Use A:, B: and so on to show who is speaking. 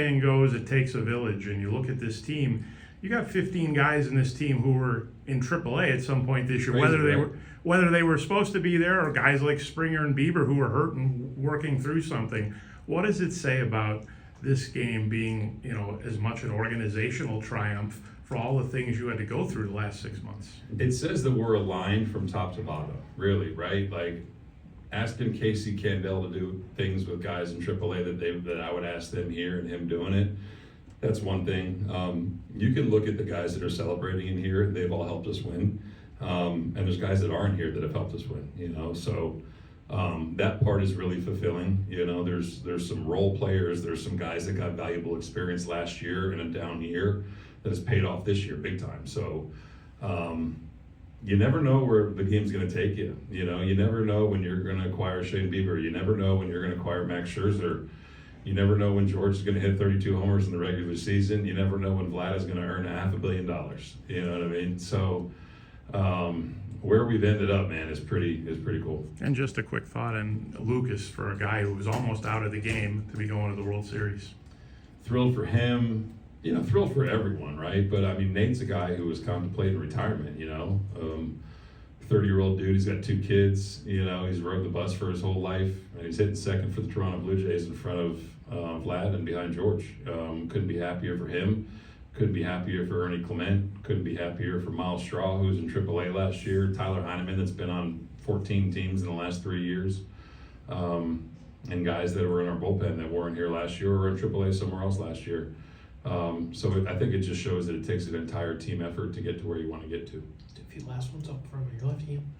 A: saying goes, it takes a village, and you look at this team, you got 15 guys in this team who were in AAA at some point this year,
B: Crazy,
A: whether they were supposed to be there, or guys like Springer and Bieber who were hurt and working through something. What does it say about this game being, as much an organizational triumph for all the things you had to go through the last 6 months?
B: It says that we're aligned from top to bottom, really, right? Like, asking Casey Candell to do things with guys in AAA that I would ask them here, and him doing it. That's one thing. You can look at the guys that are celebrating in here; they've all helped us win. And there's guys that aren't here that have helped us win. So that part is really fulfilling. There's some role players. There's some guys that got valuable experience last year in a down year that has paid off this year big time. So. You never know where the game's going to take you. You never know when you're going to acquire Shane Bieber. You never know when you're going to acquire Max Scherzer. You never know when George is going to hit 32 homers in the regular season. You never know when Vlad is going to earn $500 million. You know what I mean? So where we've ended up, man, is pretty cool.
A: And just a quick thought on Lucas, for a guy who was almost out of the game to be going to the World Series.
B: Thrilled for him. Thrilled for everyone, right? But I mean, Nate's a guy who was contemplating retirement, 30-year-old dude, he's got 2 kids, he's rode the bus for his whole life, and he's hitting second for the Toronto Blue Jays in front of Vlad and behind George. Couldn't be happier for him. Couldn't be happier for Ernie Clement. Couldn't be happier for Miles Straw, who was in AAA last year. Tyler Heineman, that's been on 14 teams in the last 3 years. And guys that were in our bullpen that weren't here last year or in AAA somewhere else last year. So I think it just shows that it takes an entire team effort to get to where you want to get to.
C: A few last ones up from your left hand.